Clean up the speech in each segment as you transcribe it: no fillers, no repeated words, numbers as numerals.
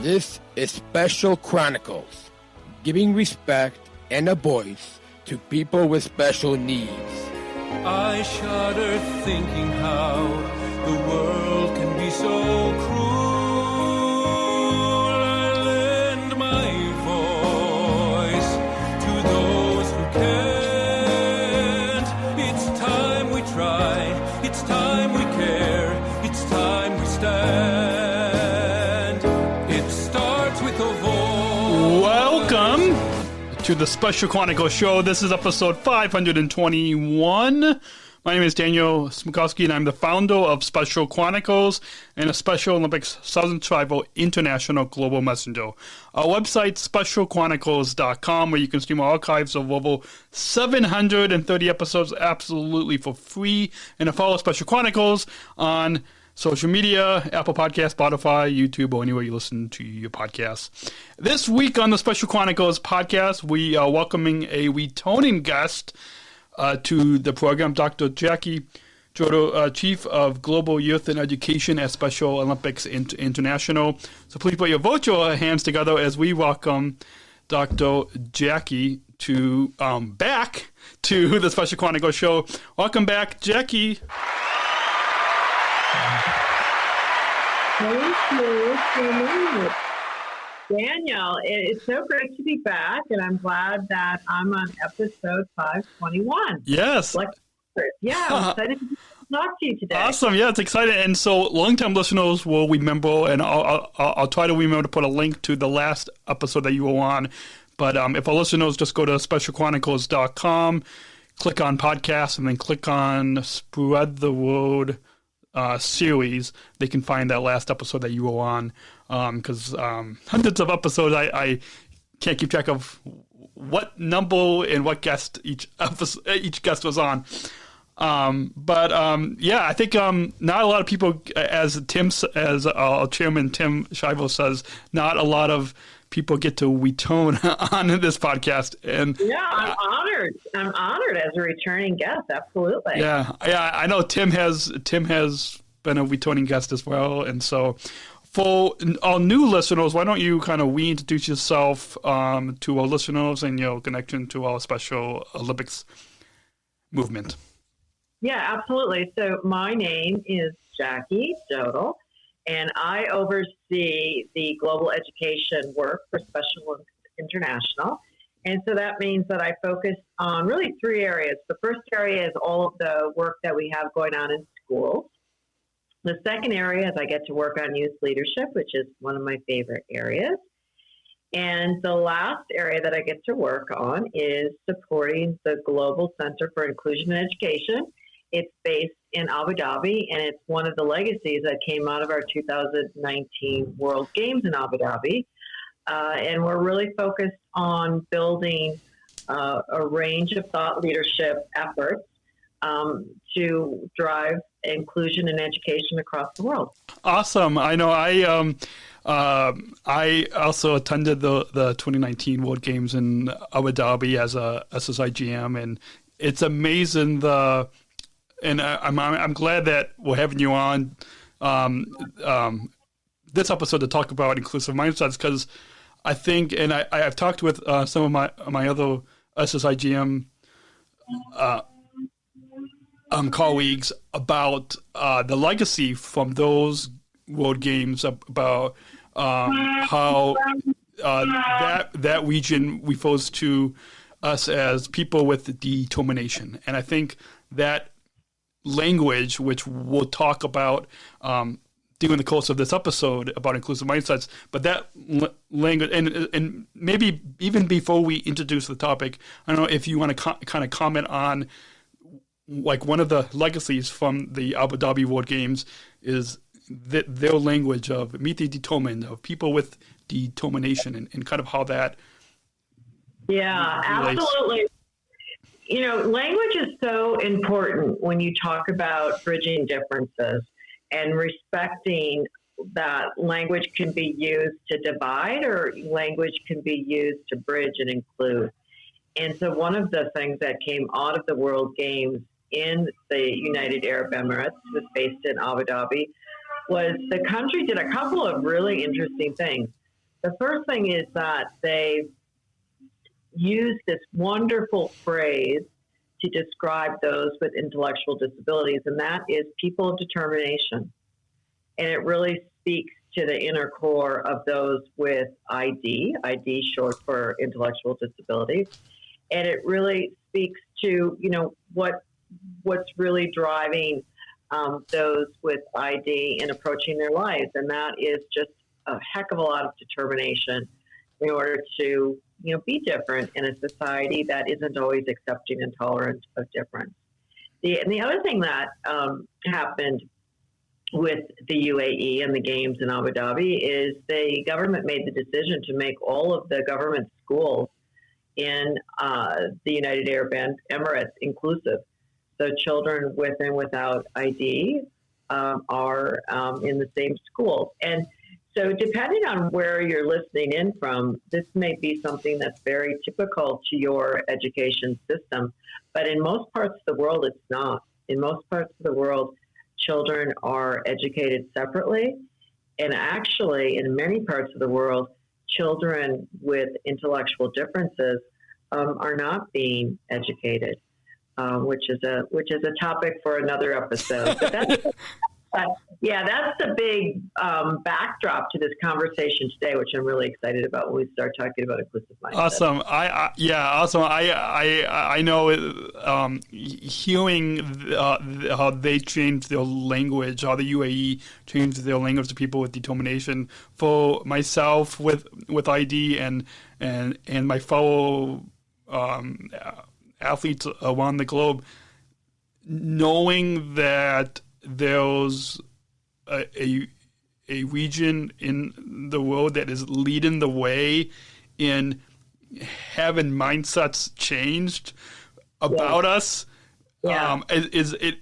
This is Special Chronicles, giving respect and a voice to people with special needs. I shudder thinking how the world can be so cruel. I lend my voice to those who can't. It's time we try, it's time we care, it's time we stand. It starts with a voice. Welcome to the Special Chronicles Show. This is episode 521. My name is Daniel Smrokowski, and I'm the founder of Special Chronicles and a Special Olympics Southern Tribal International Global Messenger. Our website, specialchronicles.com, where you can stream our archives of over 730 episodes absolutely for free, and to follow Special Chronicles on social media, Apple Podcasts, Spotify, YouTube, or anywhere you listen to your podcasts. This week on the Special Chronicles podcast, we are welcoming a returning guest to the program, Dr. Jacqueline Jodel, Chief of Global Youth and Education at Special Olympics International. So please put your virtual hands together as we welcome Dr. Jackie to back to the Special Chronicles Show. Welcome back, Jackie. Thank you so much. Daniel, it's so great to be back, and I'm glad that I'm on episode 521. Yes. Yeah, I'm excited to talk to you today. Awesome. Yeah, it's exciting. And so long-time listeners will remember, and I'll try to remember to put a link to the last episode that you were on. But if our listeners just go to specialchronicles.com, click on podcasts, and then click on Spread the Word series, they can find that last episode that you were on, because hundreds of episodes, I can't keep track of what number and what guest each guest was on. Yeah, I think not a lot of people, as our chairman Tim Shivo says, not a lot of people get to return on this podcast. And yeah, I'm honored. I'm honored as a returning guest. Absolutely. Yeah. I know Tim has been a returning guest as well. And so for our new listeners, why don't you kind of reintroduce yourself to our listeners and your connection to our Special Olympics movement? Yeah, absolutely. So my name is Jacqueline Jodel, and I oversee the global education work for Special Olympics International. And so that means that I focus on really three areas. The first area is all of the work that we have going on in schools. The second area is I get to work on youth leadership, which is one of my favorite areas. And the last area that I get to work on is supporting the Global Center for Inclusion and Education. It's based in Abu Dhabi, and it's one of the legacies that came out of our 2019 World Games in Abu Dhabi. And we're really focused on building a range of thought leadership efforts to drive inclusion and education across the world. Awesome. I know I also attended the 2019 World Games in Abu Dhabi as a SSIGM, and it's amazing and I'm glad that we're having you on this episode to talk about inclusive mindsets, because I think, and I've talked with some of my other SSIGM colleagues about the legacy from those World Games, about how that region refers to us as people with determination. And I think that language, which we'll talk about during the course of this episode about inclusive mindsets, but that language, and maybe even before we introduce the topic, I don't know if you want to kind of comment on, like, one of the legacies from the Abu Dhabi World Games is their language of meet the determined, of people with determination, and kind of how that relates. Absolutely. You know, language is so important when you talk about bridging differences and respecting that language can be used to divide, or language can be used to bridge and include. And so one of the things that came out of the World Games in the United Arab Emirates, was based in Abu Dhabi, was the country did a couple of really interesting things. The first thing is that they use this wonderful phrase to describe those with intellectual disabilities, and that is people of determination. And it really speaks to the inner core of those with ID short for intellectual disabilities. And it really speaks to, what's really driving those with ID in approaching their lives. And that is just a heck of a lot of determination in order to, be different in a society that isn't always accepting and tolerant of difference. And the other thing that happened with the UAE and the games in Abu Dhabi is the government made the decision to make all of the government schools in the United Arab Emirates inclusive. So children with and without ID are in the same schools. And so depending on where you're listening in from, this may be something that's very typical to your education system. But in most parts of the world, it's not. In most parts of the world, children are educated separately. And actually, in many parts of the world, children with intellectual differences are not being educated, which is a topic for another episode. But that's that's the big backdrop to this conversation today, which I'm really excited about when we start talking about inclusive mindset. Awesome. Awesome. I know hearing how they changed their language, how the UAE changed their language to people with determination. For myself with ID and my fellow athletes around the globe, knowing that there's a region in the world that is leading the way in having mindsets changed about us. It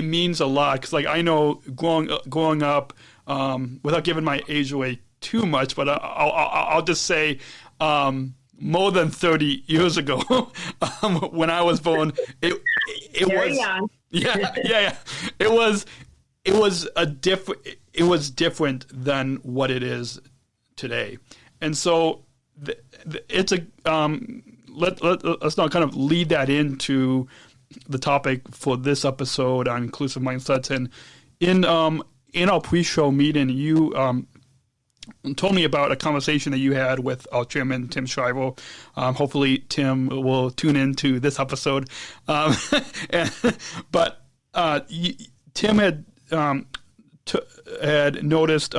means a lot, because I know growing up, without giving my age away too much, but I'll just say more than 30 years ago, when I was born, it was young. Yeah. It was different than what it is today, and so it's a let's not kind of lead that into the topic for this episode on inclusive mindsets. And in our pre-show meeting, you told me about a conversation that you had with our chairman, Tim Shriver. Hopefully, Tim will tune into this episode. But Tim had noticed,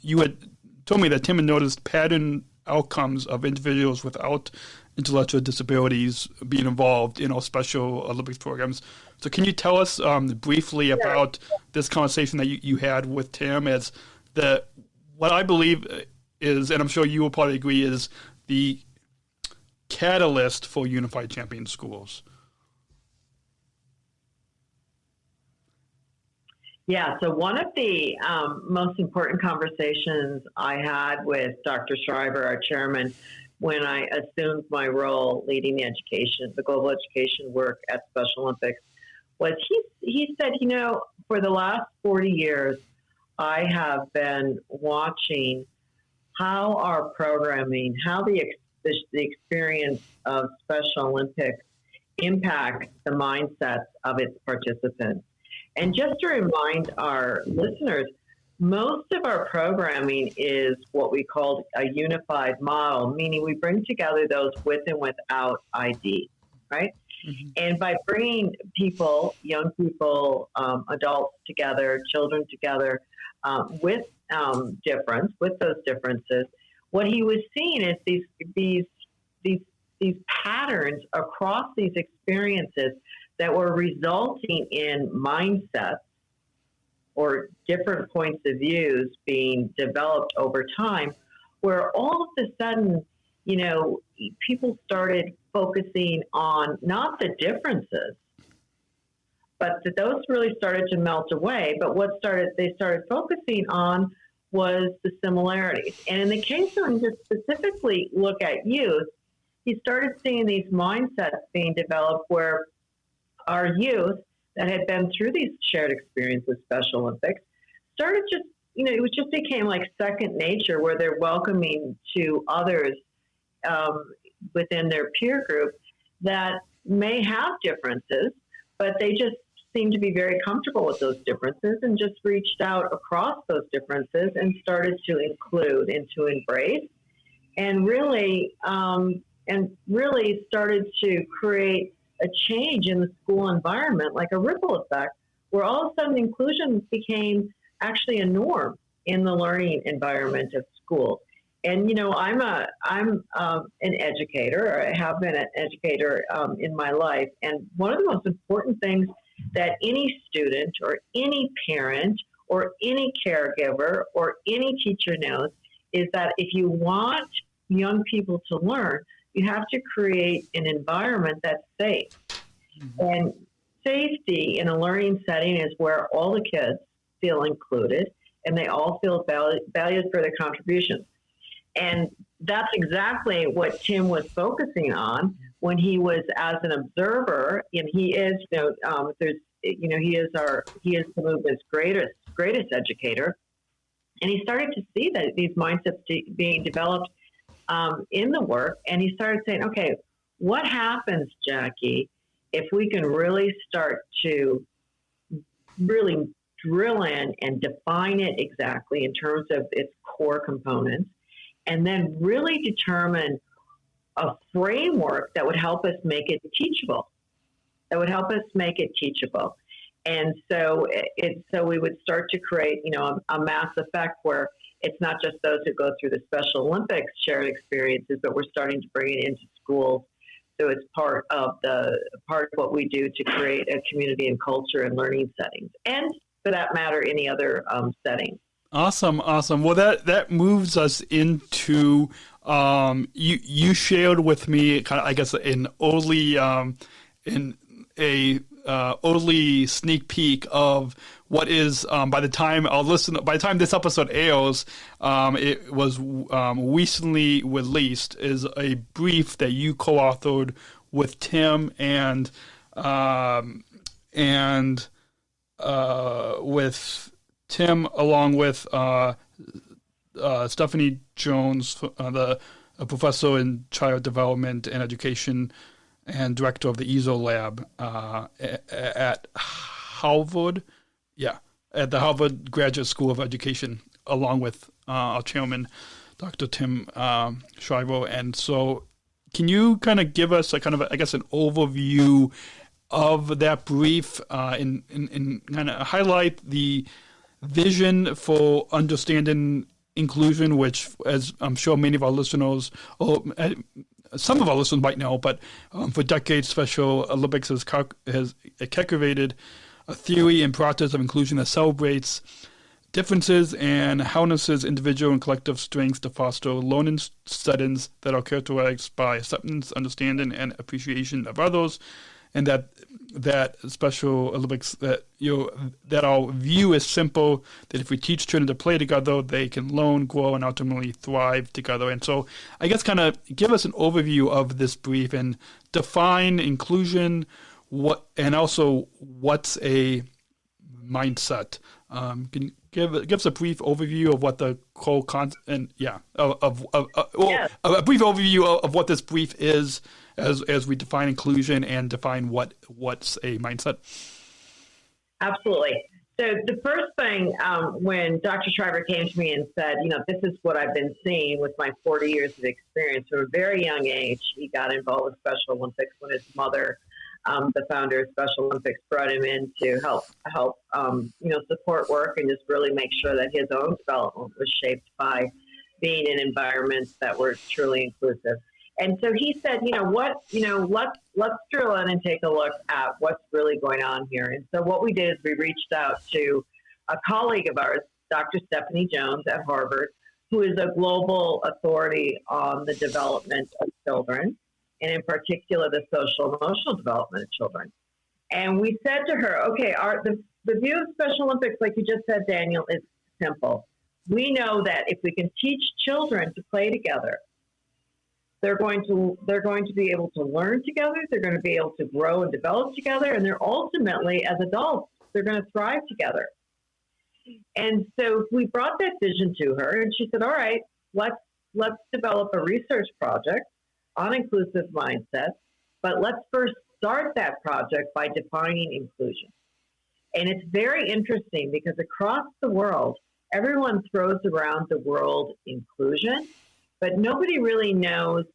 you had told me that Tim had noticed pattern outcomes of individuals without intellectual disabilities being involved in our Special Olympics programs. So can you tell us briefly about this conversation that you had with Tim, as what I believe is, and I'm sure you will probably agree, is the catalyst for Unified Champion Schools? Yeah, so one of the most important conversations I had with Dr. Shriver, our chairman, when I assumed my role leading the global education work at Special Olympics, was he said, for the last 40 years, I have been watching how our programming, how the experience of Special Olympics impacts the mindsets of its participants. And just to remind our listeners, most of our programming is what we call a unified model, meaning we bring together those with and without ID, right? Mm-hmm. And by bringing people, young people, adults together, children together, with those differences, what he was seeing is these patterns across these experiences that were resulting in mindsets or different points of views being developed over time, where all of a sudden, people started focusing on not the differences, but that those really started to melt away. But they started focusing on was the similarities. And in the case of him, just specifically look at youth, he started seeing these mindsets being developed where our youth that had been through these shared experiences, Special Olympics, started just it just became like second nature, where they're welcoming to others within their peer group that may have differences, but they just seem to be very comfortable with those differences and just reached out across those differences and started to include and to embrace and really started to create a change in the school environment, like a ripple effect, where all of a sudden inclusion became actually a norm in the learning environment of schools. And, I'm an educator, or I have been an educator in my life. And one of the most important things that any student or any parent or any caregiver or any teacher knows is that if you want young people to learn, you have to create an environment that's safe. Mm-hmm. And safety in a learning setting is where all the kids feel included and they all feel valued for their contributions. And that's exactly what Tim was focusing on when he was as an observer, and he is, he is the movement's greatest educator. And he started to see that these mindsets being developed in the work, and he started saying, okay, what happens, Jackie, if we can really start to really drill in and define it exactly in terms of its core components, and then really determine a framework that would help us make it teachable. And so we would start to create, a mass effect where it's not just those who go through the Special Olympics shared experiences, but we're starting to bring it into schools. So it's part of what we do to create a community and culture and learning settings, and for that matter, any other setting. Awesome. Well, that moves us into you shared with me kind of, I guess, an early sneak peek of what is by the time this episode airs, it was recently released, is a brief that you co-authored with Tim and with Tim, along with Stephanie Jones, a professor in child development and education and director of the EZO lab at Harvard. Yeah, at the Harvard Graduate School of Education, along with our chairman, Dr. Tim Shriver. And so can you kind of give us an overview of that brief and kind of highlight the vision for understanding inclusion, which, as I'm sure many of our listeners, or some of our listeners might know, but for decades, Special Olympics has cultivated a theory and practice of inclusion that celebrates differences and harnesses individual and collective strengths to foster learning settings that are characterized by acceptance, understanding, and appreciation of others, and that Special Olympics, that our view is simple, that if we teach children to play together, they can learn, grow, and ultimately thrive together. And so I guess kind of give us an overview of this brief and define inclusion, and also what's a mindset. Can you give us a brief overview of what the whole concept, and a brief overview of what this brief is, as we define inclusion and define what's a mindset? Absolutely. So the first thing, when Dr. Shriver came to me and said, this is what I've been seeing with my 40 years of experience, from a very young age, he got involved with Special Olympics when his mother, the founder of Special Olympics, brought him in to help support work and just really make sure that his own development was shaped by being in environments that were truly inclusive. And so he said, let's drill in and take a look at what's really going on here. And so what we did is we reached out to a colleague of ours, Dr. Stephanie Jones at Harvard, who is a global authority on the development of children, and in particular, the social emotional development of children. And we said to her, okay, the view of Special Olympics, like you just said, Daniel, is simple. We know that if we can teach children to play together, they're going to be able to learn together. They're going to be able to grow and develop together. And they're ultimately, as adults, they're going to thrive together. And so we brought that vision to her, and she said, all right, let's develop a research project on inclusive mindset, but let's first start that project by defining inclusion. And it's very interesting because across the world, everyone throws around the word inclusion, but nobody really knows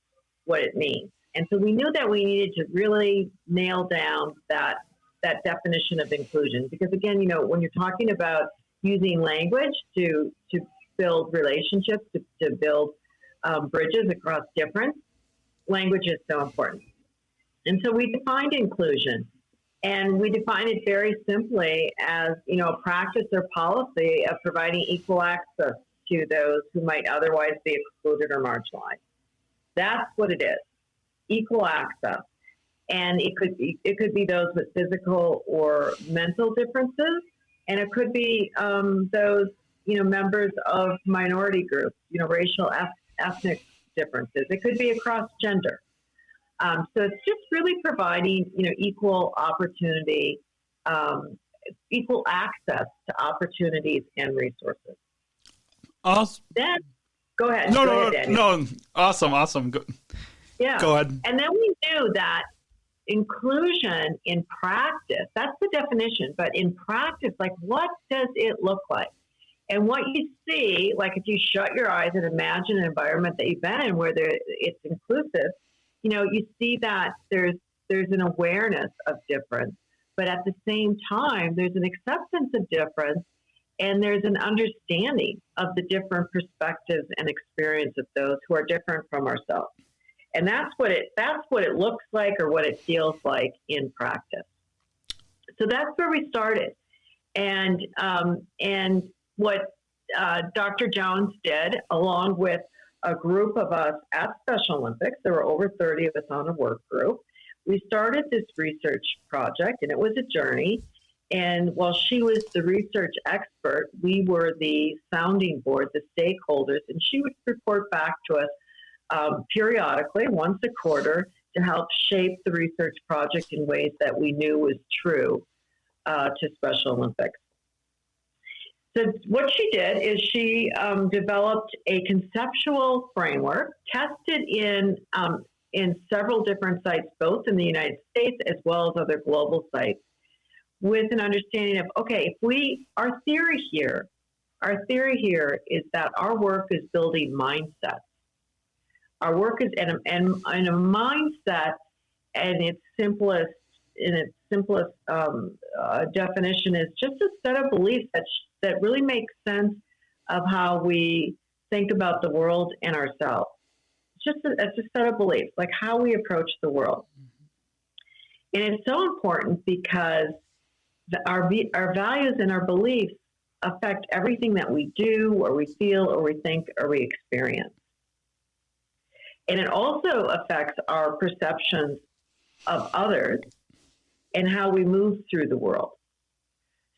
what it means. And so we knew that we needed to really nail down that definition of inclusion. Because again, when you're talking about using language to build relationships, to build bridges across difference, language is so important. And so we defined inclusion, and we defined it very simply as, a practice or policy of providing equal access to those who might otherwise be excluded or marginalized. That's what it is, equal access. And it could be those with physical or mental differences, and it could be those, members of minority groups, racial, ethnic differences. It could be across gender. So it's just really providing, equal opportunity, equal access to opportunities and resources. Awesome. Then, go ahead. No. Awesome. Go ahead. And then we knew that inclusion in practice, that's the definition, but in practice, like, what does it look like? And what you see, like if you shut your eyes and imagine an environment that you've been in where it's inclusive, you see that there's an awareness of difference, but at the same time, there's an acceptance of difference, and there's an understanding of the different perspectives and experience of those who are different from ourselves. And that's what it looks like, or what it feels like in practice. So that's where we started. And what Dr. Jones did, along with a group of us at Special Olympics, there were over 30 of us on a work group, we started this research project, and it was a journey. And while she was the research expert, we were the sounding board, the stakeholders, and she would report back to us periodically, once a quarter, to help shape the research project in ways that we knew was true to Special Olympics. So what she did is she developed a conceptual framework, tested in several different sites, both in the United States as well as other global sites, with an understanding of, okay, our theory here is that our work is building mindsets. Our work is in a mindset, and its simplest definition is just a set of beliefs that really make sense of how we think about the world and ourselves. It's a set of beliefs, like how we approach the world. And it's so important because our values and our beliefs affect everything that we do, or we feel, or we think, or we experience. And it also affects our perceptions of others and how we move through the world.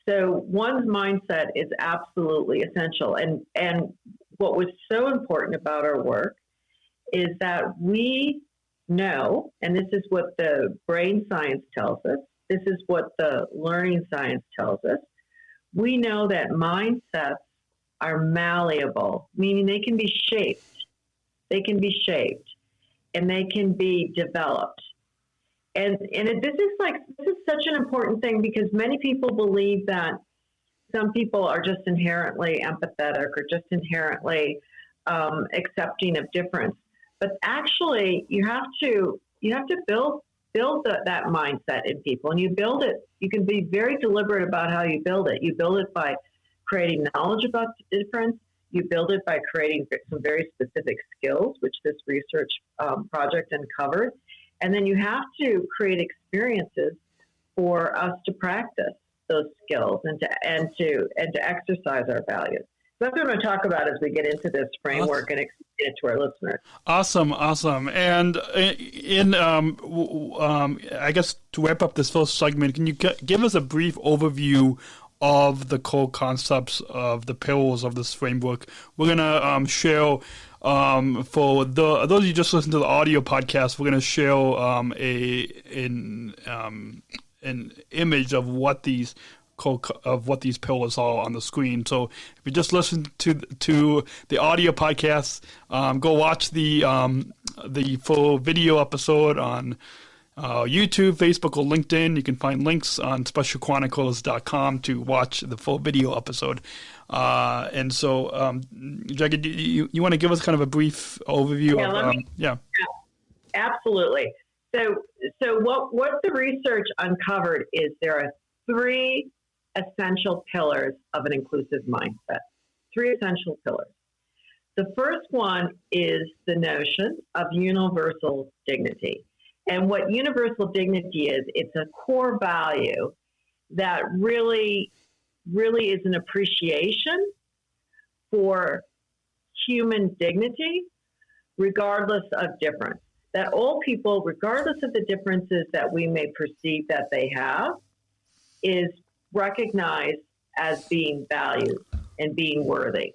So one's mindset is absolutely essential. And what was so important about our work is that we know, and this is what the brain science tells us, this is what the learning science tells us, we know that mindsets are malleable, meaning they can be shaped. And they can be developed. And this is such an important thing, because many people believe that some people are just inherently empathetic or just inherently accepting of difference. But actually, you have to build that mindset in people, and you build it. You can be very deliberate about how you build it. You build it by creating knowledge about difference. You build it by creating some very specific skills, which this research project uncovered. And then you have to create experiences for us to practice those skills and to exercise our values. So that's what I'm going to talk about as we get into this framework and explain it to our listeners. Awesome. And I guess to wrap up this first segment, can you give us a brief overview of the core concepts of the pillars of this framework? We're going to share, for those of you just listen to the audio podcast, we're going to share an image of what these of what these pillars are on the screen. So if you just listen to the audio podcast, go watch the full video episode on YouTube, Facebook, or LinkedIn. You can find links on specialchronicles.com to watch the full video episode. And so, Jackie, do you want to give us kind of a brief overview of? Yeah, absolutely. So what the research uncovered is there are 3 essential pillars of an inclusive mindset. 3 essential pillars. The first one is the notion of universal dignity. And what universal dignity is, it's a core value that really is an appreciation for human dignity, regardless of difference. That all people, regardless of the differences that we may perceive that they have, is recognized as being valued and being worthy.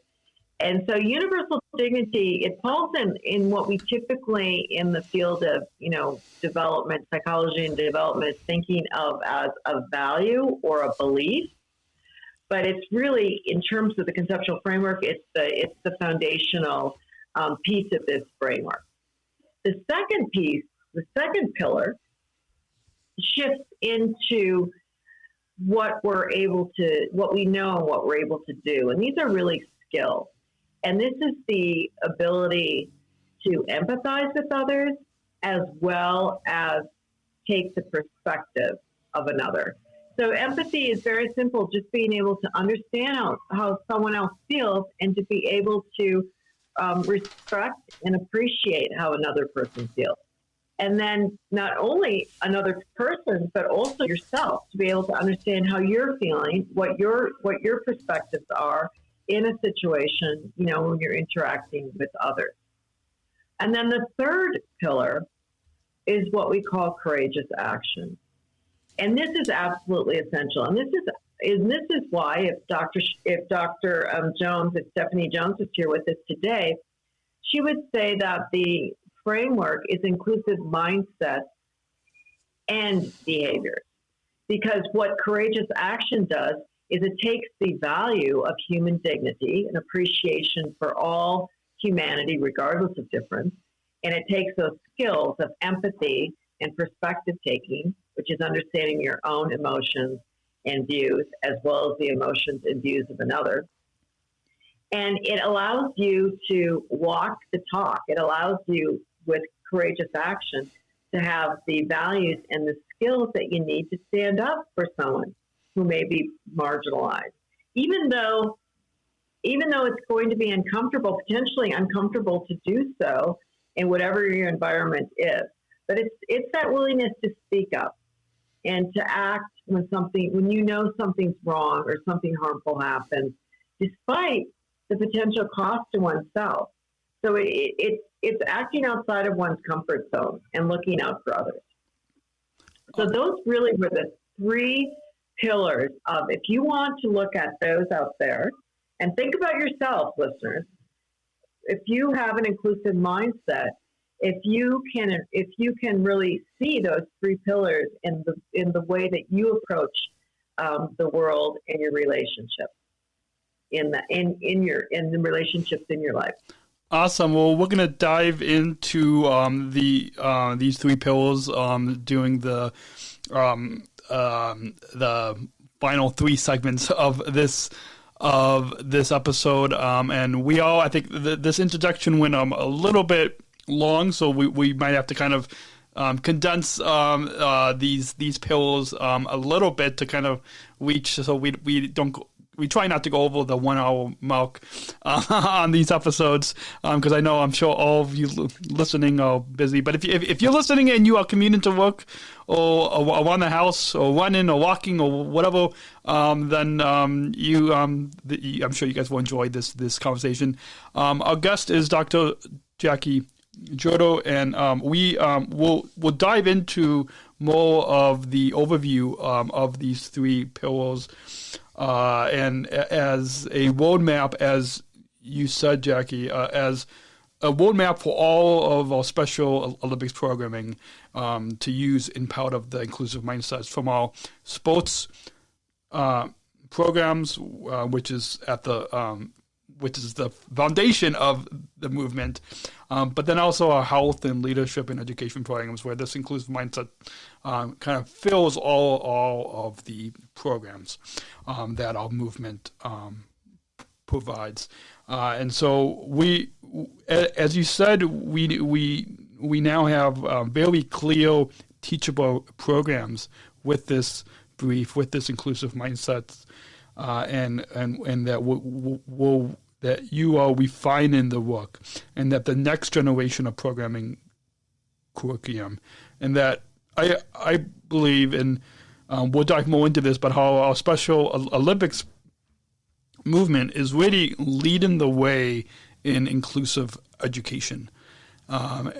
And so universal dignity, it falls in what we typically in the field of, development, psychology and development is thinking of as a value or a belief. But it's really, in terms of the conceptual framework, it's the foundational piece of this framework. The second piece, the second pillar, shifts into what we know and what we're able to do. And these are really skills. And this is the ability to empathize with others as well as take the perspective of another. So empathy is very simple, just being able to understand how someone else feels and to be able to respect and appreciate how another person feels. And then not only another person, but also yourself, to be able to understand how you're feeling, what your perspectives are in a situation, when you're interacting with others. And then the third pillar is what we call courageous action. And this is absolutely essential. And this is why if Stephanie Jones was here with us today, she would say that the framework is inclusive mindset and behavior. Because what courageous action does is it takes the value of human dignity and appreciation for all humanity, regardless of difference, and it takes those skills of empathy and perspective taking, which is understanding your own emotions and views, as well as the emotions and views of another. And it allows you to walk the talk. It allows you, with courageous action, to have the values and the skills that you need to stand up for someone who may be marginalized. Even though it's going to be uncomfortable, potentially uncomfortable to do so in whatever your environment is. But it's that willingness to speak up and to act when you know something's wrong or something harmful happens, despite the potential cost to oneself. So it's acting outside of one's comfort zone and looking out for others. So those really were the 3 pillars of, if you want to look at those out there and think about yourself, listeners, if you have an inclusive mindset, if you can really see those 3 pillars in the way that you approach the world and your relationships in the relationships in your life. Awesome. Well, we're going to dive into these 3 pillars during the final 3 segments of this episode. And I think this introduction went a little bit long, so we might have to kind of condense these pillars a little bit to kind of reach, so we try not to go over the 1 hour mark on these episodes, because I'm sure all of you listening are busy. But if you're listening and you are commuting to work or around the house or running or walking or whatever, then I'm sure you guys will enjoy this conversation. Our guest is Dr. Jackie Jodel, and we'll dive into more of the overview of these 3 pillars. And as a roadmap, as you said, Jackie, as a roadmap for all of our Special Olympics programming to use in part of the inclusive mindsets from our sports programs, which is the foundation of the movement, but then also our health and leadership and education programs, where this inclusive mindset kind of fills all of the programs that our movement provides. And so we, as you said, we now have very clear, teachable programs with this brief, with this inclusive mindset, and that will that you are refining the work, and that the next generation of programming curriculum, and that I believe in, we'll dive more into this, but how our Special Olympics movement is really leading the way in inclusive education. So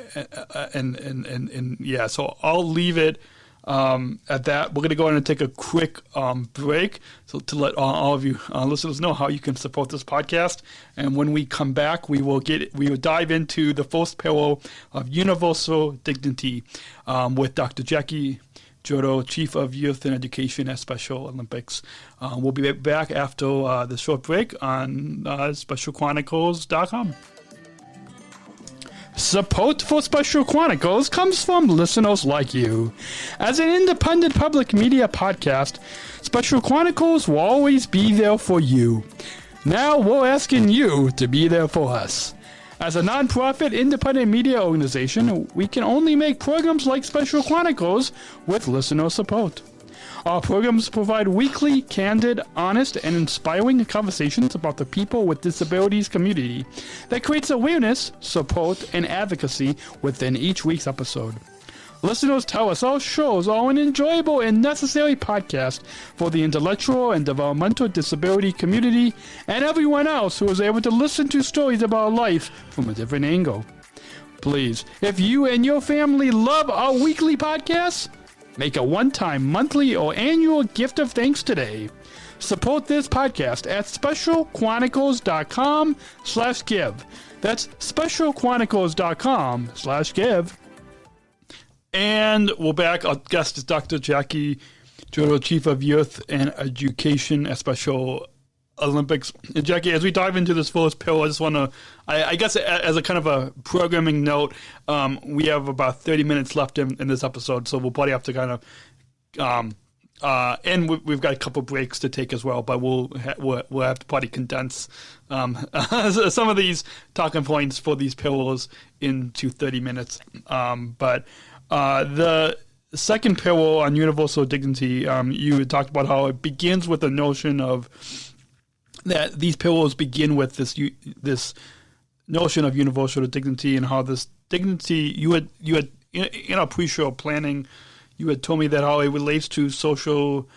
I'll leave it at that. We're going to go in and take a quick break so to let all of you listeners know how you can support this podcast. And when we come back, we will dive into the first pillar of universal dignity with Dr. Jackie Jodel, Chief of Youth and Education at Special Olympics. We'll be back after the short break on SpecialChronicles.com. Support for Special Chronicles comes from listeners like you. As an independent public media podcast, Special Chronicles will always be there for you. Now we're asking you to be there for us. As a nonprofit independent media organization, we can only make programs like Special Chronicles with listener support. Our programs provide weekly, candid, honest, and inspiring conversations about the people with disabilities community that creates awareness, support, and advocacy within each week's episode. Listeners tell us our shows are an enjoyable and necessary podcast for the intellectual and developmental disability community and everyone else who is able to listen to stories about life from a different angle. Please, if you and your family love our weekly podcasts, make a one-time, monthly, or annual gift of thanks today. Support this podcast at specialchronicles.com/give. That's specialchronicles.com/give. And we're back. Our guest is Dr. Jackie Jodel, Chief of Youth and Education at Special Olympics. And Jackie, as we dive into this first pillar, I just want to, I guess as a kind of a programming note, we have about 30 minutes left in this episode, so we'll probably have to kind of, and we've got a couple breaks to take as well, but we'll have to probably condense some of these talking points for these pillars into 30 minutes. But the second pillar on universal dignity, you talked about how it begins with the notion of that these pillars begin with this notion of universal dignity, and how this dignity you had in our pre-show planning, you had told me that how it relates to social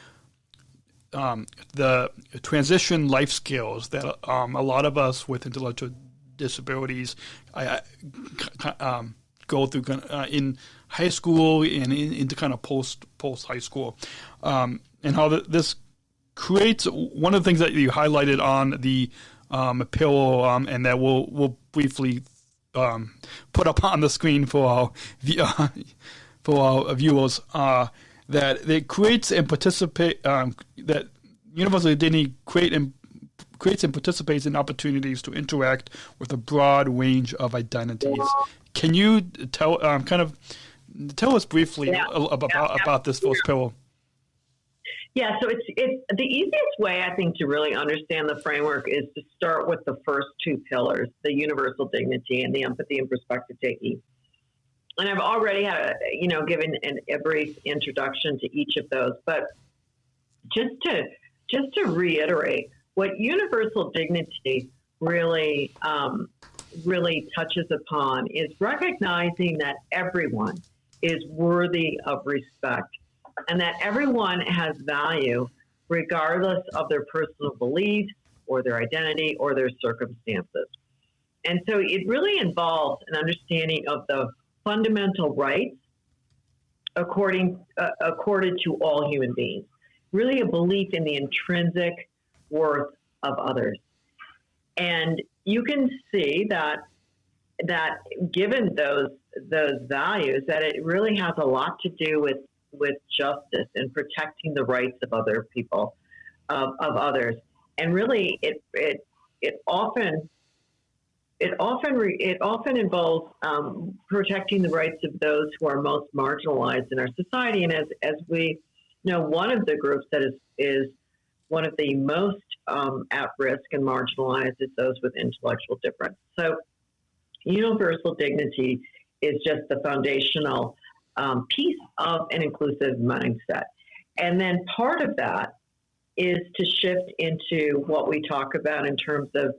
the transition life skills that a lot of us with intellectual disabilities go through in high school and into kind of post high school, and how this creates one of the things that you highlighted on the pillar, and that we'll briefly put up on the screen for our viewers, that it creates and participate that universal dignity creates and participates in opportunities to interact with a broad range of identities. Can you tell us briefly about this first pillar? Yeah, so it's the easiest way, I think, to really understand the framework is to start with the first two pillars, the universal dignity and the empathy and perspective taking. And I've already had given a brief introduction to each of those, but just to reiterate, what universal dignity really touches upon is recognizing that everyone is worthy of respect, and that everyone has value regardless of their personal beliefs or their identity or their circumstances. And so it really involves an understanding of the fundamental rights accorded to all human beings, really a belief in the intrinsic worth of others. And you can see that given those values, that it really has a lot to do with justice and protecting the rights of other people, of others. And really, it often involves protecting the rights of those who are most marginalized in our society. And as we know, one of the groups that is one of the most at risk and marginalized is those with intellectual difference. So universal dignity is just the foundational piece of an inclusive mindset. And then part of that is to shift into what we talk about in terms of,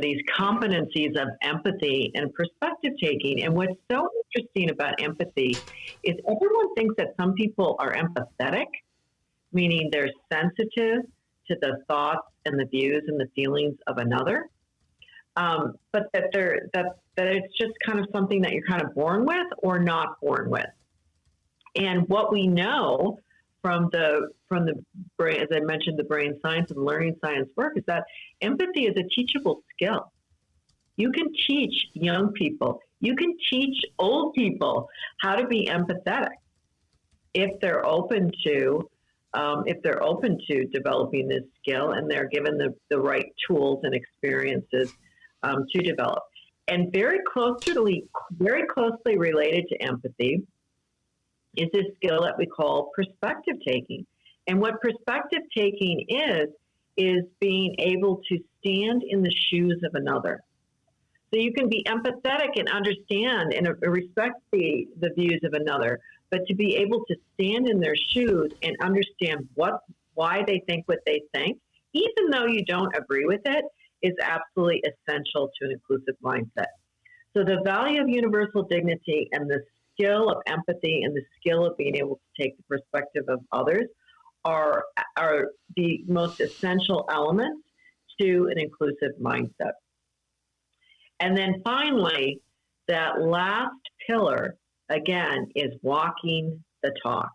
these competencies of empathy and perspective taking. And what's so interesting about empathy is everyone thinks that some people are empathetic, meaning they're sensitive to the thoughts and the views and the feelings of another, but that it's just kind of something that you're kind of born with or not born with. And what we know from the brain, as I mentioned, the brain science and learning science work, is that empathy is a teachable skill. You can teach young people, you can teach old people how to be empathetic if they're open to developing this skill and they're given the right tools and experiences to develop. And very closely related to empathy is this skill that we call perspective taking. And what perspective taking is being able to stand in the shoes of another. So you can be empathetic and understand and respect the views of another, but to be able to stand in their shoes and understand why they think what they think, even though you don't agree with it, is absolutely essential to an inclusive mindset. So the value of universal dignity and the skill of empathy and the skill of being able to take the perspective of others are the most essential elements to an inclusive mindset. And then finally, that last pillar, again, is walking the talk.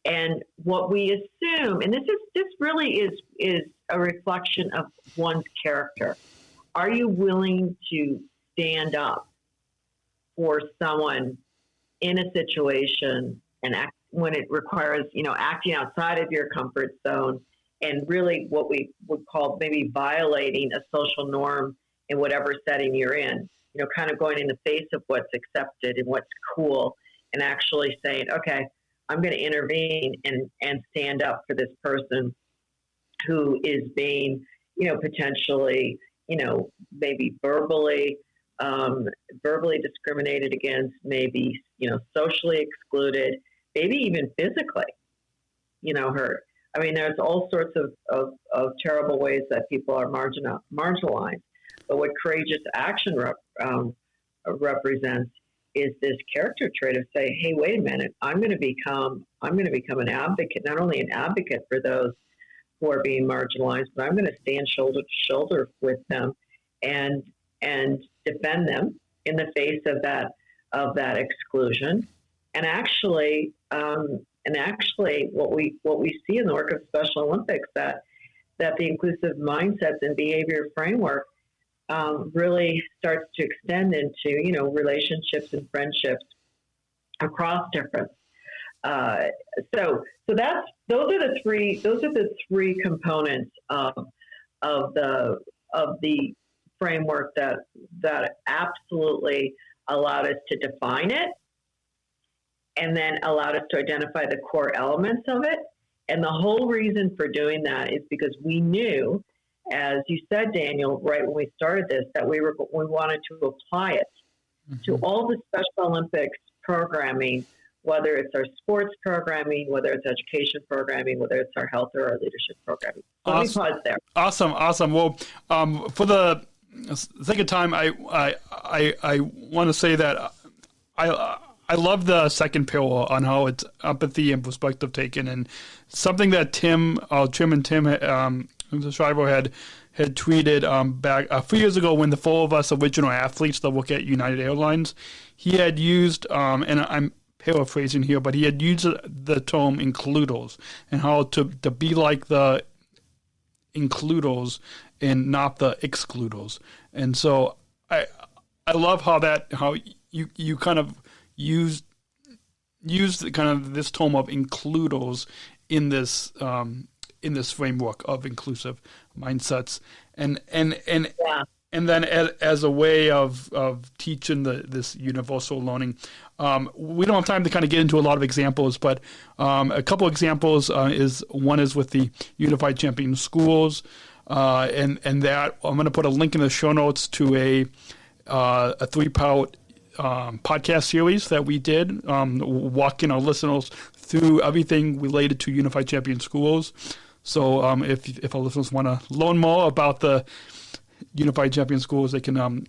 And what we assume, and this really is a reflection of one's character. Are you willing to stand up for someone in a situation and act when it requires, acting outside of your comfort zone and really what we would call maybe violating a social norm in whatever setting you're in, kind of going in the face of what's accepted and what's cool and actually saying, okay, I'm going to intervene and stand up for this person who is being, potentially, maybe verbally discriminated against, maybe, socially excluded, maybe even physically, hurt. I mean, there's all sorts of terrible ways that people are marginalized. But what courageous action represents is this character trait of say, hey, wait a minute, I'm going to become an advocate, not only an advocate for those who are being marginalized, but I'm going to stand shoulder to shoulder with them and defend them in the face of that exclusion. And actually, what we see in the work of Special Olympics that the inclusive mindsets and behavior framework really starts to extend into relationships and friendships across difference. So those are the three components of the framework that absolutely allowed us to define it, and then allowed us to identify the core elements of it. And the whole reason for doing that is because we knew, as you said, Daniel, right when we started this, that we wanted to apply it to all the Special Olympics programming, whether it's our sports programming, whether it's education programming, whether it's our health or our leadership programming. So let me pause there. Awesome. Well, for the sake of time, I want to say that I love the second pillar on how it's empathy and perspective taken, and something that Tim the Shriver had tweeted back a few years ago when the four of us original athletes that work at United Airlines, he had used, and I'm paraphrasing here, but he had used the term includos and how to be like the includos and not the excludos. And so I love how you kind of used kind of this term of includos in this in this framework of inclusive mindsets, and Yeah. and then as a way of teaching this universal learning. We don't have time to kind of get into a lot of examples, but a couple examples is with the Unified Champion Schools, and that I'm going to put a link in the show notes to a 3-part podcast series that we did, walking our listeners through everything related to Unified Champion Schools. So if our listeners want to learn more about the Unified Champion Schools, they can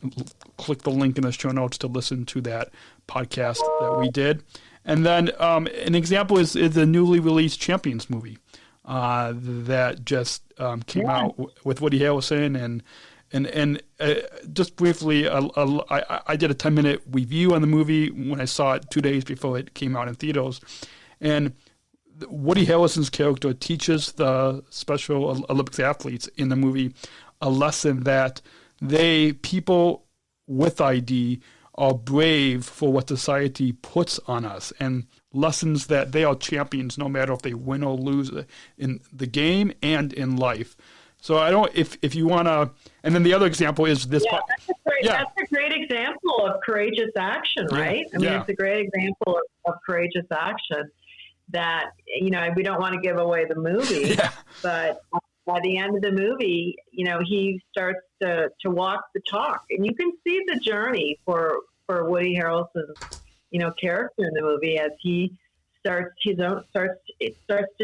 click the link in the show notes to listen to that podcast that we did. And then an example is the newly released Champions movie that just came out with Woody Harrelson. And just briefly, I did a 10-minute review on the movie when I saw it 2 days before it came out in theaters. And Woody Harrelson's character teaches the Special Olympics athletes in the movie a lesson that people with ID are brave for what society puts on us, and lessons that they are champions no matter if they win or lose in the game and in life. So I don't, if you want to, and then the other example is this. Yeah, that's a great example of courageous action, right? I mean, it's a great example of courageous action that, we don't want to give away the movie, but by the end of the movie, he starts to walk the talk, and you can see the journey for Woody Harrelson's, character in the movie as he starts to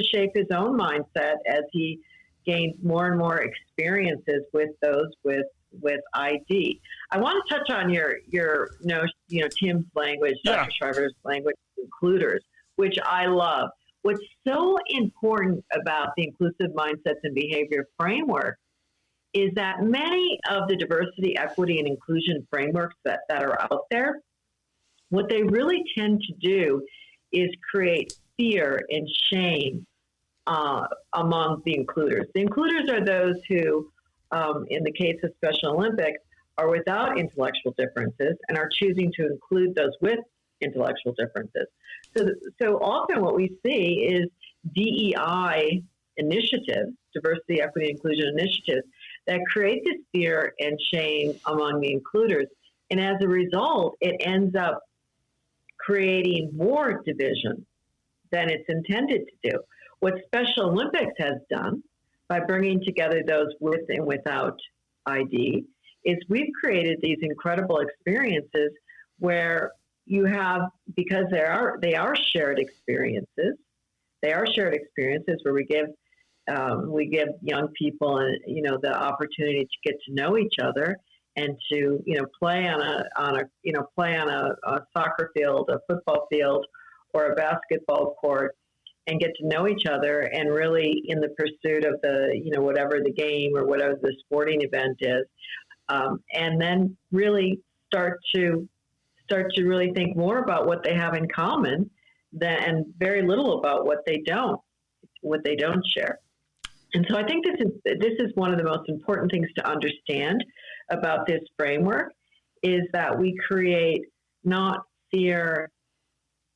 shape his own mindset as he gains more and more experiences with those with ID. I want to touch on your Tim's language, Dr. Shriver's language, includers, which I love. What's so important about the inclusive mindsets and behavior framework is that many of the diversity, equity, and inclusion frameworks that are out there, what they really tend to do is create fear and shame among the includers. The includers are those who, in the case of Special Olympics, are without intellectual differences and are choosing to include those with intellectual differences. So often what we see is DEI initiatives, diversity, equity, inclusion initiatives, that create this fear and shame among the includers. And as a result, it ends up creating more division than it's intended to do. What Special Olympics has done by bringing together those with and without ID is we've created these incredible experiences where you have, because they are shared experiences. They are shared experiences where we give young people, the opportunity to get to know each other and to, play on a soccer field, a football field, or a basketball court, and get to know each other, and really in the pursuit of the, whatever the game or whatever the sporting event is, and then really start to really think more about what they have in common and very little about what they don't share. And so I think this is one of the most important things to understand about this framework is that we create not fear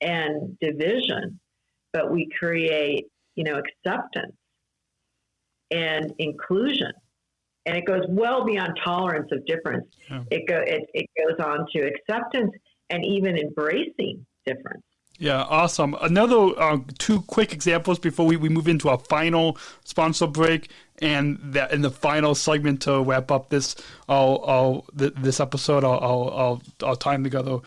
and division, but we create, acceptance and inclusion. And it goes well beyond tolerance of difference. Yeah. It goes on to acceptance and even embracing difference. Yeah, awesome. Another 2 quick examples before we move into our final sponsor break, and that in the final segment to wrap up this this episode, our time together,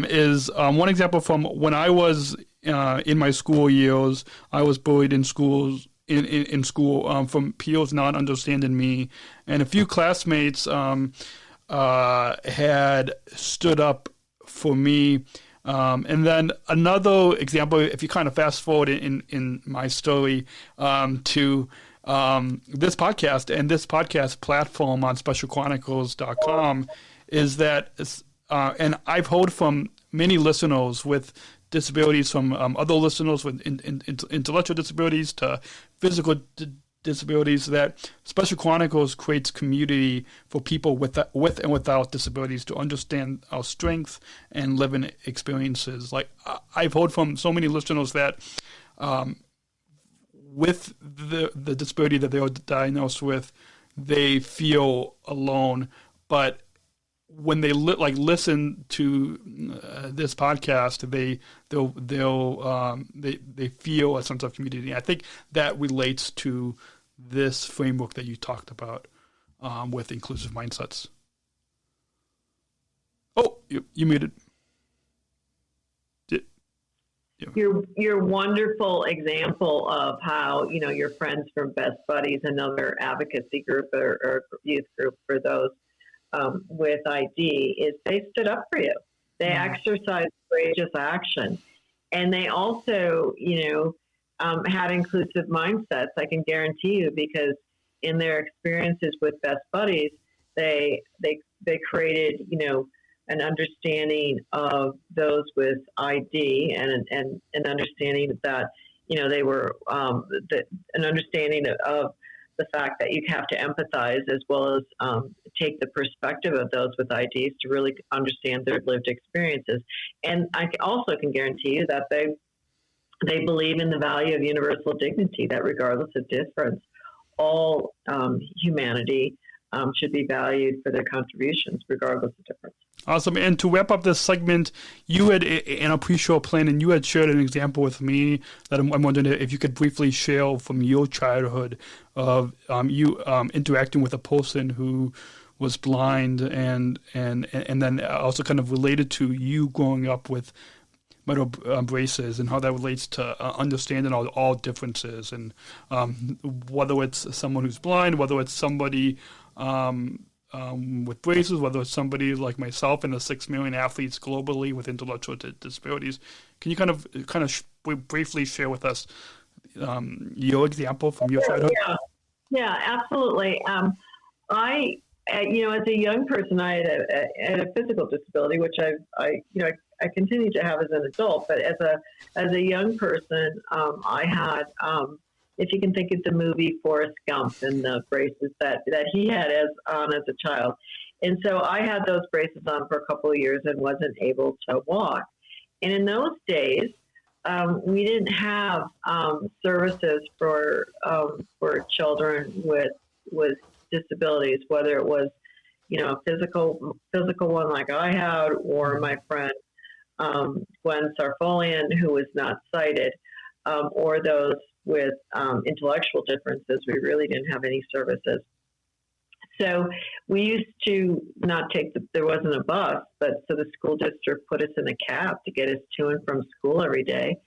is one example from when I was in my school years. I was bullied in schools. In school from peers not understanding me, and a few classmates had stood up for me. And then another example, if you kind of fast forward in my story to this podcast and this podcast platform on specialchronicles.com, is that, and I've heard from many listeners with disabilities, from other listeners with intellectual disabilities to physical disabilities, that Special Chronicles creates community for people with and without disabilities to understand our strengths and living experiences. Like I've heard from so many listeners that with the disability that they are diagnosed with, they feel alone. But when they listen to this podcast, they feel a sense of community. I think that relates to this framework that you talked about with inclusive mindsets. Oh, you muted. Your wonderful example of how, your friends from Best Buddies, another advocacy group or youth group for those with ID, is they stood up for you. They exercised courageous action. And they also, had inclusive mindsets, I can guarantee you, because in their experiences with Best Buddies, they created, an understanding of those with ID and an understanding that, they were an understanding of the fact that you have to empathize as well as take the perspective of those with IDs to really understand their lived experiences. And I also can guarantee you that they believe in the value of universal dignity, that regardless of difference, all humanity should be valued for their contributions, regardless of difference. Awesome. And to wrap up this segment, you had in a pre-show plan, and you had shared an example with me that I'm wondering if you could briefly share from your childhood of you interacting with a person who was blind, and then also kind of related to you growing up with metal braces and how that relates to understanding all differences, and whether it's someone who's blind, whether it's somebody with braces, whether it's somebody like myself and the 6 million athletes globally with intellectual disabilities. Can you kind of briefly share with us your example from your childhood? Yeah, absolutely. I as a young person, I had a physical disability, which I continue to have as an adult. But as a young person, I had. If you can think of the movie Forrest Gump and the braces that he had as a child. And so I had those braces on for a couple of years and wasn't able to walk. And in those days, we didn't have services for children with disabilities, whether it was, a physical one like I had, or my friend Gwen Sarfolian, who was not sighted, or those with intellectual differences. We really didn't have any services. So we used to not take there wasn't a bus, but so the school district put us in a cab to get us to and from school every day,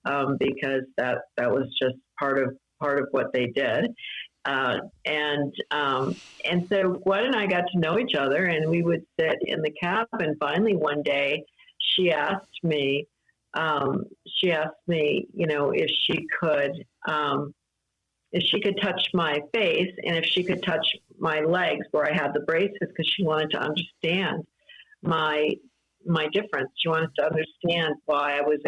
because that was just part of what they did. And so Gwen and I got to know each other, and we would sit in the cab, and finally one day she asked me, if she could touch my face and if she could touch my legs where I had the braces, because she wanted to understand my difference. She wanted to understand why I was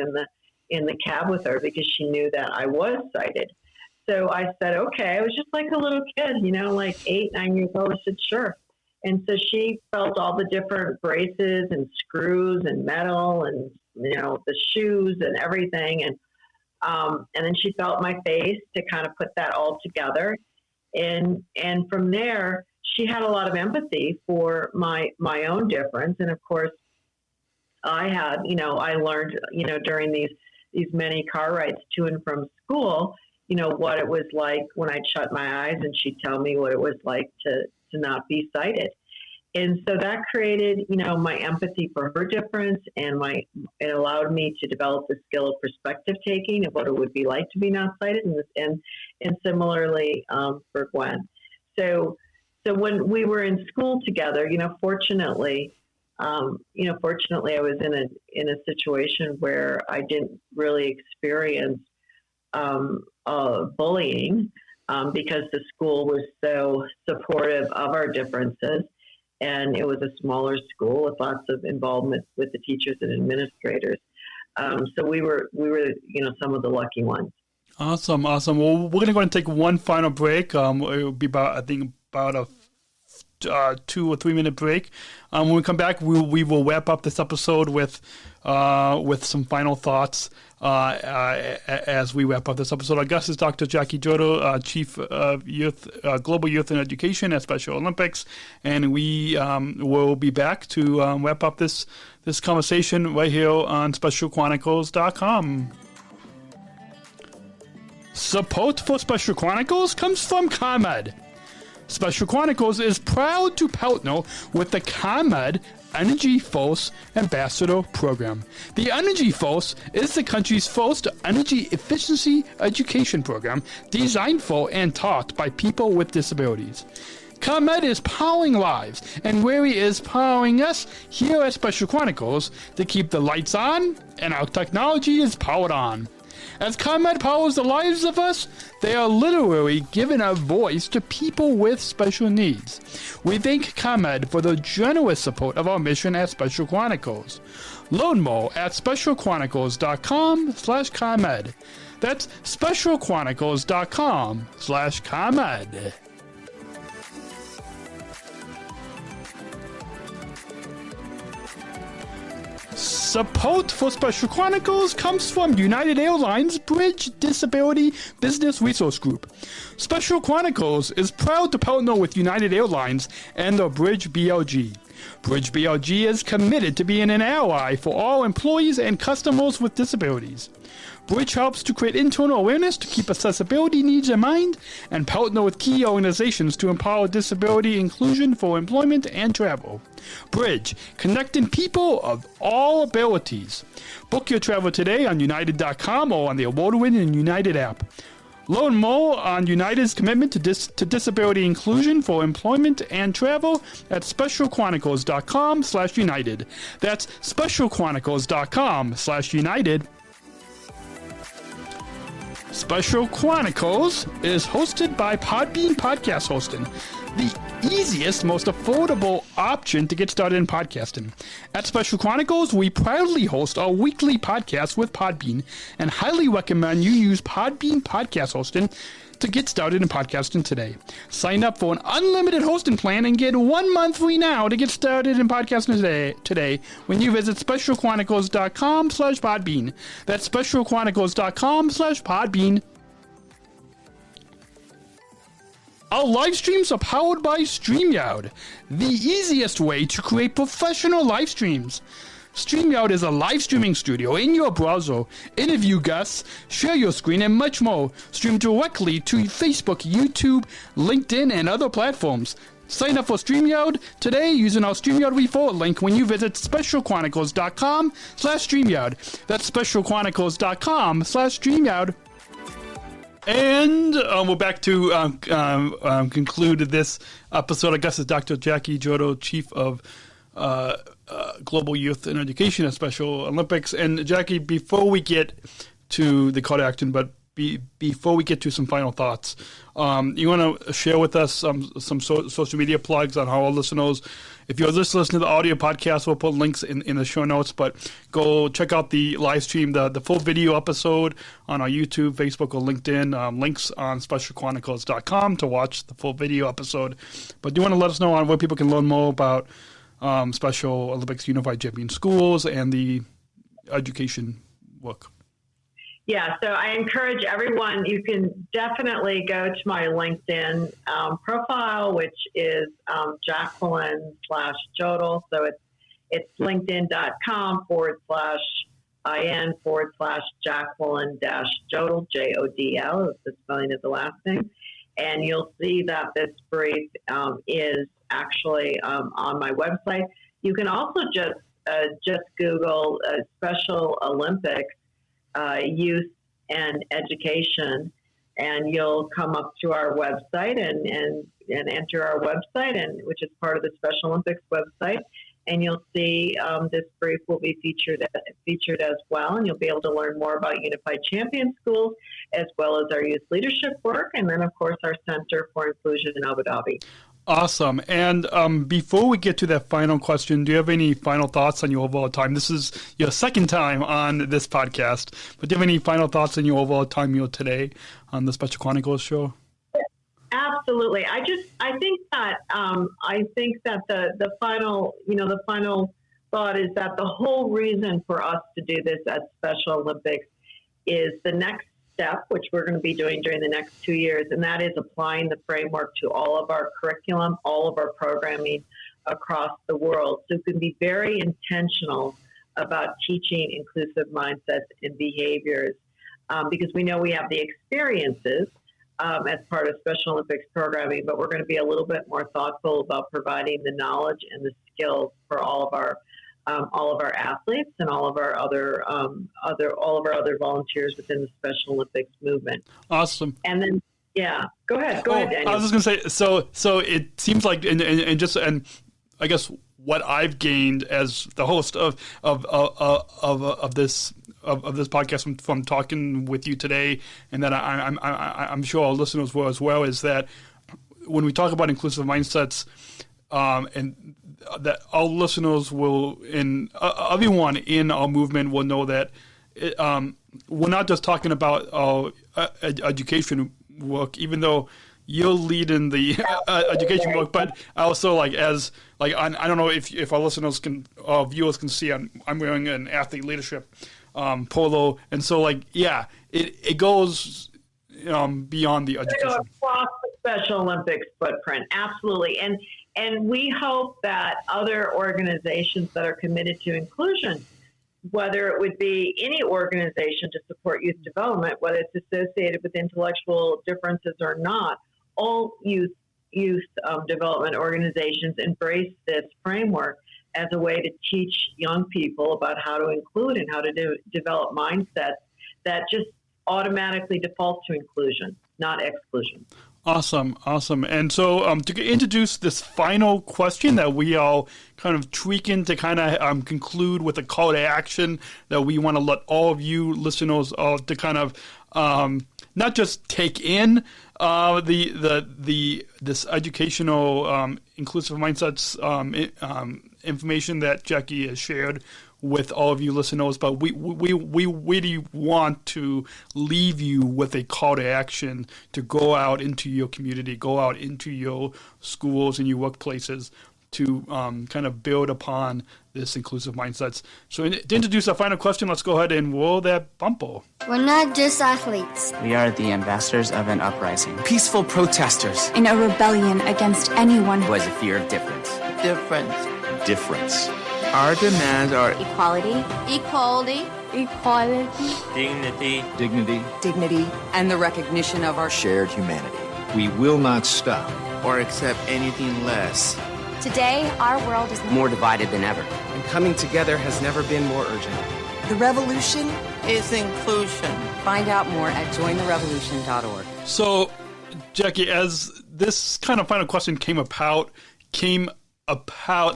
in the cab with her, because she knew that I was sighted. So I said, okay. I was just like a little kid, like 8, 9 years old. I said, sure. And so she felt all the different braces and screws and metal and, the shoes and everything. And then she felt my face to kind of put that all together. And from there, she had a lot of empathy for my own difference. And of course, I had, I learned, during these many car rides to and from school, what it was like when I'd shut my eyes, and she'd tell me what it was like to not be sighted. And so that created, my empathy for her difference, and it allowed me to develop the skill of perspective taking of what it would be like to be not sighted, and similarly for Gwen. So when we were in school together, fortunately, I was in a situation where I didn't really experience bullying because the school was so supportive of our differences. And it was a smaller school with lots of involvement with the teachers and administrators. So we were, some of the lucky ones. Awesome. Well, we're going to go and take one final break. It will be about a 2 or 3 minute break. When we come back, we will wrap up this episode with some final thoughts as we wrap up this episode. Our guest is Dr. Jackie Jodel, Chief of Global Youth and Education at Special Olympics, and we will be back to wrap up this conversation right here on SpecialChronicles.com. Support for Special Chronicles comes from ComEd. Special Chronicles is proud to partner with the ComEd Energy Force Ambassador Program. The Energy Force is the country's first energy efficiency education program designed for and taught by people with disabilities. ComEd is powering lives, and Wary is powering us here at Special Chronicles to keep the lights on and our technology is powered on. As ComEd powers the lives of us, they are literally giving a voice to people with special needs. We thank ComEd for the generous support of our mission at Special Chronicles. Learn more at specialchronicles.com/ComEd. That's specialchronicles.com/ComEd. Support for Special Chronicles comes from United Airlines Bridge Disability Business Resource Group. Special Chronicles is proud to partner with United Airlines and the Bridge BLG. Bridge BLG is committed to being an ally for all employees and customers with disabilities. Bridge helps to create internal awareness to keep accessibility needs in mind and partner with key organizations to empower disability inclusion for employment and travel. Bridge, connecting people of all abilities. Book your travel today on United.com or on the award-winning United app. Learn more on United's commitment to disability inclusion for employment and travel at specialchronicles.com/United. That's specialchronicles.com/United. Special Chronicles is hosted by Podbean Podcast Hosting, the easiest, most affordable option to get started in podcasting. At Special Chronicles, we proudly host our weekly podcast with Podbean and highly recommend you use Podbean Podcast Hosting to get started in podcasting today. Sign up for an unlimited hosting plan and get 1 month free now to get started in podcasting today when you visit specialchronicles.com/Podbean. That's specialchronicles.com/Podbean. Our live streams are powered by StreamYard, the easiest way to create professional live streams. StreamYard is a live streaming studio in your browser. Interview guests, share your screen, and much more. Stream directly to Facebook, YouTube, LinkedIn, and other platforms. Sign up for StreamYard today using our StreamYard referral link when you visit specialchronicles.com/StreamYard. That's specialchronicles.com/StreamYard. And we're back to conclude this episode. Our guest is Dr. Jackie Jodel, Chief of Global Youth and Education at Special Olympics. And Jackie, before we get to the call to action, but before we get to some final thoughts, you want to share with us some social media plugs on how our listeners, if you're just listening to the audio podcast, we'll put links in the show notes, but go check out the live stream, the full video episode on our YouTube, Facebook, or LinkedIn, links on specialchronicles.com to watch the full video episode. But do you want to let us know on where people can learn more about Special Olympics Unified Champion Schools and the education work? Yeah, so I encourage everyone, you can definitely go to my LinkedIn profile, which is Jacqueline/Jodel. So it's linkedin.com/IN/Jacqueline-Jodel, Jodl, is the spelling of the last name. And you'll see that this brief is actually on my website. You can also just Google Special Olympics Youth and Education, and you'll come up to our website and enter our website, and which is part of the Special Olympics website, and you'll see this brief will be featured as well, and you'll be able to learn more about Unified Champion Schools as well as our youth leadership work, and then of course our Center for Inclusion in Abu Dhabi. Awesome. And before we get to that final question, do you have any final thoughts on your overall time? This is your second time on this podcast, but do you have any final thoughts on your overall time today on the Special Chronicles show? Absolutely. I think that the final thought is that the whole reason for us to do this at Special Olympics is the next step, which we're going to be doing during the next 2 years, and that is applying the framework to all of our curriculum, all of our programming across the world. So we can be very intentional about teaching inclusive mindsets and behaviors because we know we have the experiences as part of Special Olympics programming, but we're going to be a little bit more thoughtful about providing the knowledge and the skills for all of our athletes and all of our other volunteers within the Special Olympics movement. Awesome. And then, go ahead, Daniel. I was just going to say, so it seems like, and I guess what I've gained as the host of this podcast from talking with you today, and that I'm sure our listeners will as well, is that when we talk about inclusive mindsets, and that our listeners will, and everyone in our movement will know that we're not just talking about our education work, even though you're leading the education work, but also I don't know if our listeners our viewers can see, I'm wearing an athlete leadership polo, and so it goes beyond the education. Go across the Special Olympics footprint, absolutely, and we hope that other organizations that are committed to inclusion, whether it would be any organization to support youth development, whether it's associated with intellectual differences or not, all youth development organizations embrace this framework as a way to teach young people about how to include and how to develop mindsets that just automatically default to inclusion, not exclusion. Awesome. And so to introduce this final question that we all kind of tweaking to kind of conclude with a call to action that we want to let all of you listeners to kind of not just take in this educational inclusive mindsets information that Jackie has shared with all of you listeners, but we really want to leave you with a call to action to go out into your community, go out into your schools and your workplaces to kind of build upon this inclusive mindsets. So to introduce our final question, let's go ahead and roll that bumper. We're not just athletes. We are the ambassadors of an uprising. Peaceful protesters. In a rebellion against anyone who has a fear of difference. Difference. Our demands are equality, dignity, and the recognition of our shared humanity. We will not stop or accept anything less. Today, our world is more divided than ever. And coming together has never been more urgent. The revolution is inclusion. Find out more at jointherevolution.org. So, Jackie, as this kind of final question came about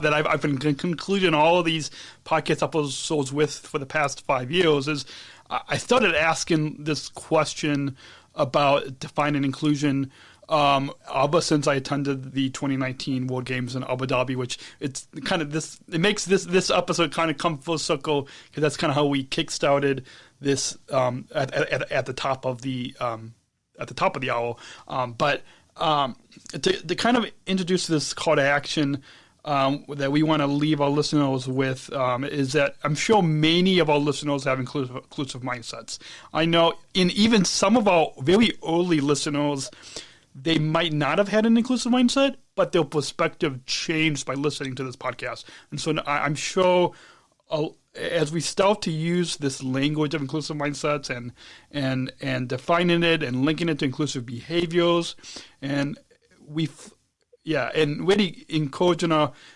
that I've been concluding all of these podcast episodes with for the past 5 years, is I started asking this question about defining inclusion ever since I attended the 2019 World Games in Abu Dhabi, which it's kind of it makes this episode kind of come full circle, because that's kind of how we kickstarted this at the top of the hour. But to kind of introduce this call to action that we want to leave our listeners with is that I'm sure many of our listeners have inclusive mindsets. I know in even some of our very early listeners, they might not have had an inclusive mindset, but their perspective changed by listening to this podcast. And so I'm sure as we start to use this language of inclusive mindsets and defining it and linking it to inclusive behaviors, and and really encouraging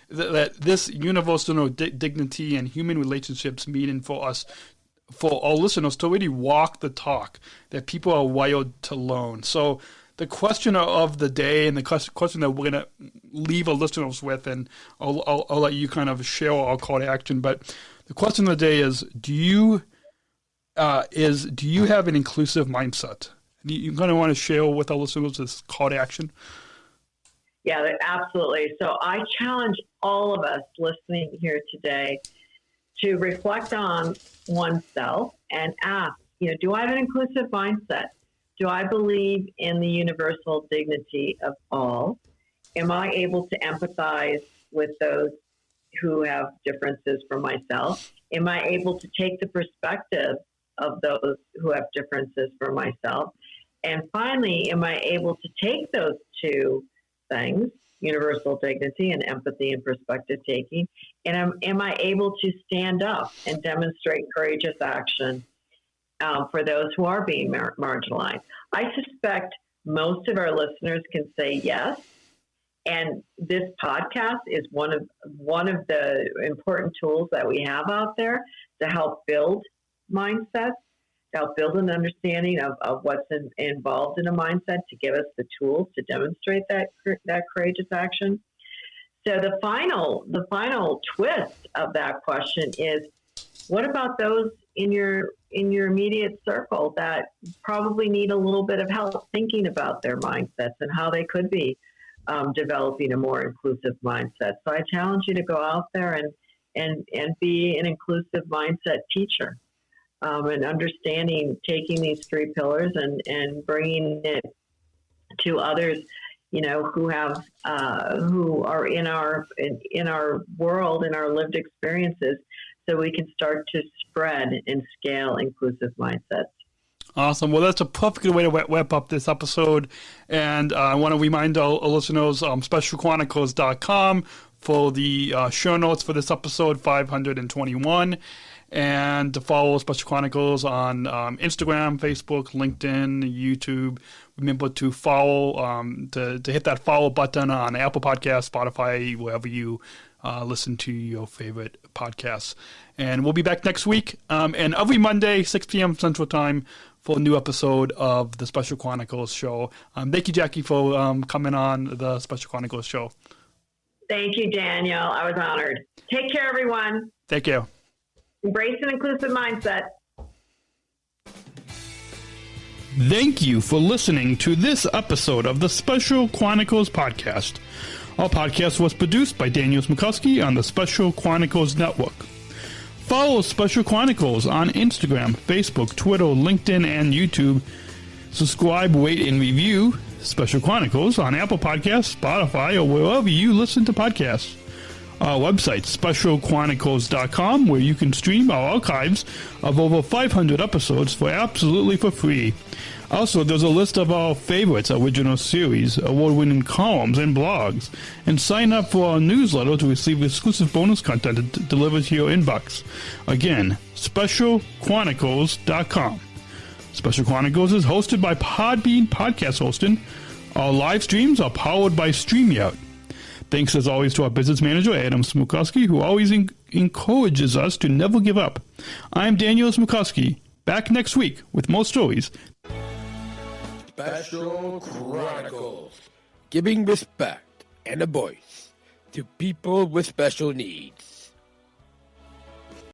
that this universal dignity and human relationships meaning for us, for our listeners to really walk the talk that people are wired to learn. So the question of the day, and the question that we're going to leave our listeners with, and I'll let you kind of share our call to action, but the question of the day is, do you have an inclusive mindset? You kind of want to share with our listeners this call to action? Yeah, absolutely. So I challenge all of us listening here today to reflect on oneself and ask, do I have an inclusive mindset? Do I believe in the universal dignity of all? Am I able to empathize with those who have differences from myself? Am I able to take the perspective of those who have differences from myself? And finally, am I able to take those two things, universal dignity and empathy and perspective taking, and am I able to stand up and demonstrate courageous action for those who are being marginalized? I suspect most of our listeners can say yes. And this podcast is one of the important tools that we have out there to help build mindsets, to help build an understanding of what's involved in a mindset, to give us the tools to demonstrate that courageous action. So the final twist of that question is, what about those in your immediate circle that probably need a little bit of help thinking about their mindsets and how they could be developing a more inclusive mindset? So I challenge you to go out there and be an inclusive mindset teacher, and understanding, taking these three pillars and bringing it to others, who have who are in our world, in our lived experiences, so we can start to spread and scale inclusive mindsets. Awesome. Well, that's a perfect way to wrap up this episode. And I want to remind our listeners, specialchronicles.com for the show notes for this episode 521. And to follow Special Chronicles on Instagram, Facebook, LinkedIn, YouTube. Remember to follow, to hit that follow button on Apple Podcasts, Spotify, wherever you listen to your favorite podcasts. And we'll be back next week. And every Monday, 6 p.m. Central Time, for a new episode of the Special Chronicles show. Thank you, Jackie, for coming on the Special Chronicles show. Thank you, Daniel. I was honored. Take care, everyone. Thank you. Embrace an inclusive mindset. Thank you for listening to this episode of the Special Chronicles Podcast. Our podcast was produced by Daniel Smrokowski on the Special Chronicles Network. Follow Special Chronicles on Instagram, Facebook, Twitter, LinkedIn, and YouTube. Subscribe, rate, and review Special Chronicles on Apple Podcasts, Spotify, or wherever you listen to podcasts. Our website, specialchronicles.com, where you can stream our archives of over 500 episodes absolutely for free. Also, there's a list of our favorites, original series, award-winning columns, and blogs. And sign up for our newsletter to receive exclusive bonus content delivered to your inbox. Again, specialchronicles.com. Special Chronicles is hosted by Podbean Podcast Hosting. Our live streams are powered by StreamYard. Thanks as always to our business manager, Adam Smrokowski, who always encourages us to never give up. I'm Daniel Smrokowski, back next week with more stories. Special Chronicles, giving respect and a voice to people with special needs.